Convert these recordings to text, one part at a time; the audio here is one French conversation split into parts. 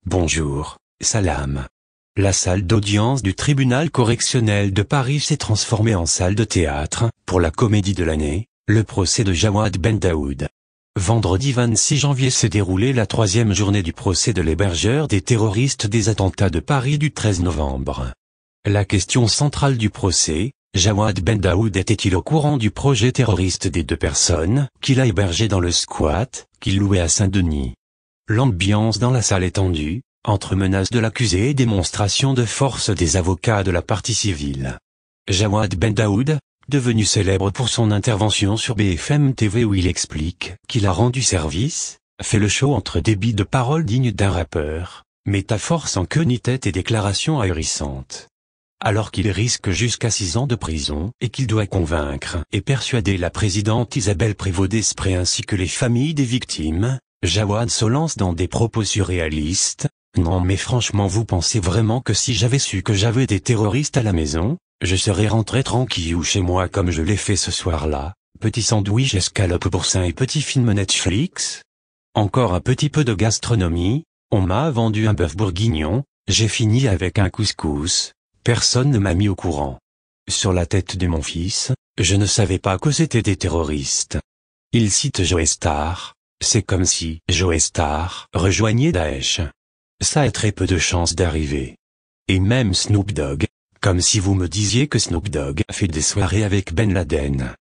Bonjour, salam. La salle d'audience du tribunal correctionnel de Paris s'est transformée en salle de théâtre, pour la comédie de l'année, le procès de Jawad Ben Daoud. Vendredi 26 janvier s'est déroulée la troisième journée du procès de l'hébergeur des terroristes des attentats de Paris du 13 novembre. La question centrale du procès, Jawad Ben Daoud était-il au courant du projet terroriste des deux personnes qu'il a hébergées dans le squat, qu'il louait à Saint-Denis? L'ambiance dans la salle est tendue, entre menaces de l'accusé et démonstrations de force des avocats de la partie civile. Jawad Ben Daoud, devenu célèbre pour son intervention sur BFM TV où il explique qu'il a rendu service, fait le show entre débits de paroles dignes d'un rappeur, métaphores sans queue ni tête et déclarations ahurissantes. Alors qu'il risque jusqu'à 6 ans de prison et qu'il doit convaincre et persuader la présidente Isabelle Prévost-Desprez ainsi que les familles des victimes, Jawad se lance dans des propos surréalistes. Non mais franchement, vous pensez vraiment que si j'avais su que j'avais des terroristes à la maison, je serais rentré tranquille chez moi comme je l'ai fait ce soir-là, petit sandwich escalope boursin et petit film Netflix? Encore un petit peu de gastronomie, on m'a vendu un bœuf bourguignon, j'ai fini avec un couscous, personne ne m'a mis au courant. Sur la tête de mon fils, je ne savais pas que c'était des terroristes. Il cite Joe Star, c'est comme si Joe Star rejoignait Daesh. Ça a très peu de chances d'arriver. Et même Snoop Dogg, comme si vous me disiez que Snoop Dogg fait des soirées avec Ben Laden.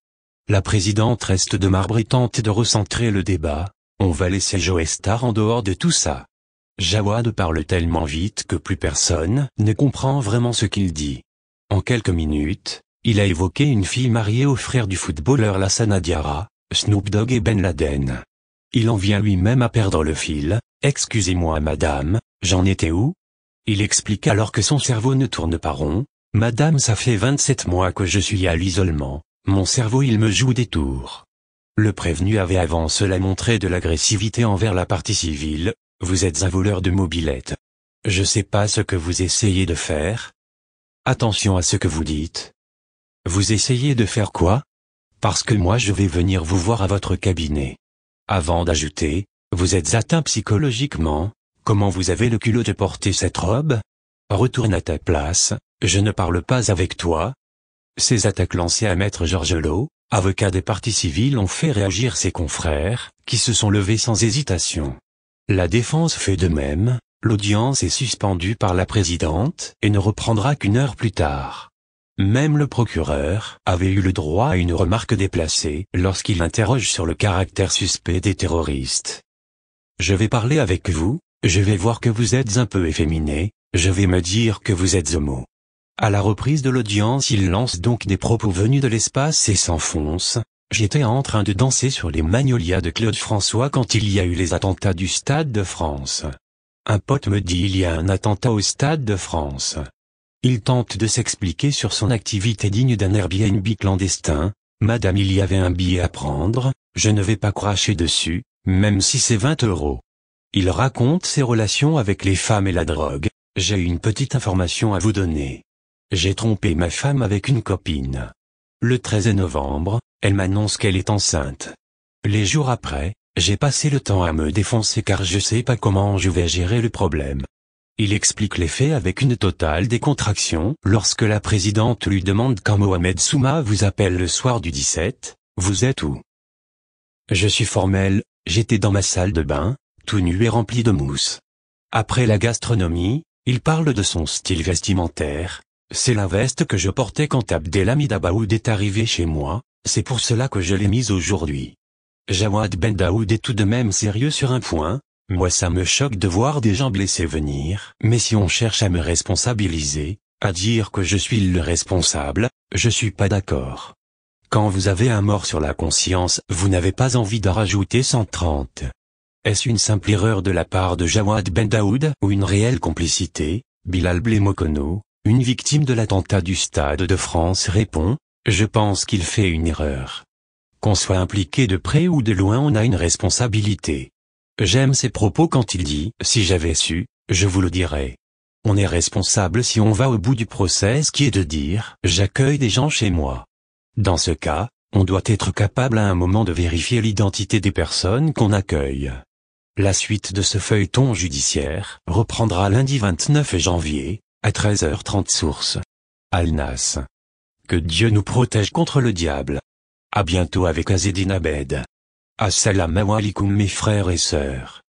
La présidente reste de marbre et tente de recentrer le débat, on va laisser Joe Star en dehors de tout ça. Jawad parle tellement vite que plus personne ne comprend vraiment ce qu'il dit. En quelques minutes, il a évoqué une fille mariée au frère du footballeur Lassana Diarra, Snoop Dogg et Ben Laden. Il en vient lui-même à perdre le fil. Excusez-moi madame, j'en étais où? Il explique alors que son cerveau ne tourne pas rond. Madame, ça fait 27 mois que je suis à l'isolement, mon cerveau il me joue des tours. Le prévenu avait avant cela montré de l'agressivité envers la partie civile. Vous êtes un voleur de mobylettes. Je sais pas ce que vous essayez de faire. Attention à ce que vous dites. Vous essayez de faire quoi? Parce que moi je vais venir vous voir à votre cabinet. Avant d'ajouter, vous êtes atteint psychologiquement, comment vous avez le culot de porter cette robe? Retourne à ta place, je ne parle pas avec toi. Ces attaques lancées à Maître Georges Lot, avocat des parties civiles, ont fait réagir ses confrères, qui se sont levés sans hésitation. La défense fait de même, l'audience est suspendue par la présidente et ne reprendra qu'une heure plus tard. Même le procureur avait eu le droit à une remarque déplacée lorsqu'il interroge sur le caractère suspect des terroristes. Je vais parler avec vous, je vais voir que vous êtes un peu efféminé, je vais me dire que vous êtes homo. À la reprise de l'audience, il lance donc des propos venus de l'espace et s'enfonce. J'étais en train de danser sur les magnolias de Claude François quand il y a eu les attentats du Stade de France. Un pote me dit il y a un attentat au Stade de France. Il tente de s'expliquer sur son activité digne d'un Airbnb clandestin. Madame, il y avait un billet à prendre, je ne vais pas cracher dessus, même si c'est 20 €. Il raconte ses relations avec les femmes et la drogue. J'ai une petite information à vous donner. J'ai trompé ma femme avec une copine. Le 13 novembre, elle m'annonce qu'elle est enceinte. Les jours après, j'ai passé le temps à me défoncer car je sais pas comment je vais gérer le problème. Il explique les faits avec une totale décontraction. Lorsque la présidente lui demande quand Mohamed Souma vous appelle le soir du 17, vous êtes où? Je suis formel, j'étais dans ma salle de bain, tout nu et rempli de mousse. Après la gastronomie, il parle de son style vestimentaire. C'est la veste que je portais quand Abdelhamid Abaoud est arrivé chez moi, c'est pour cela que je l'ai mise aujourd'hui. Jawad Ben Daoud est tout de même sérieux sur un point. Moi ça me choque de voir des gens blessés venir, mais si on cherche à me responsabiliser, à dire que je suis le responsable, je suis pas d'accord. Quand vous avez un mort sur la conscience, vous n'avez pas envie d'en rajouter 130. Est-ce une simple erreur de la part de Jawad Ben Daoud ou une réelle complicité? Bilal Blemokono, une victime de l'attentat du Stade de France répond, je pense qu'il fait une erreur. Qu'on soit impliqué de près ou de loin, on a une responsabilité. J'aime ses propos quand il dit « Si j'avais su, je vous le dirais ». On est responsable si on va au bout du procès, ce qui est de dire « J'accueille des gens chez moi ». Dans ce cas, on doit être capable à un moment de vérifier l'identité des personnes qu'on accueille. La suite de ce feuilleton judiciaire reprendra lundi 29 janvier, à 13h30 source. Al-Nas. Que Dieu nous protège contre le diable. À bientôt avec Azzedine Abed. Assalamu alaikum mes frères et sœurs.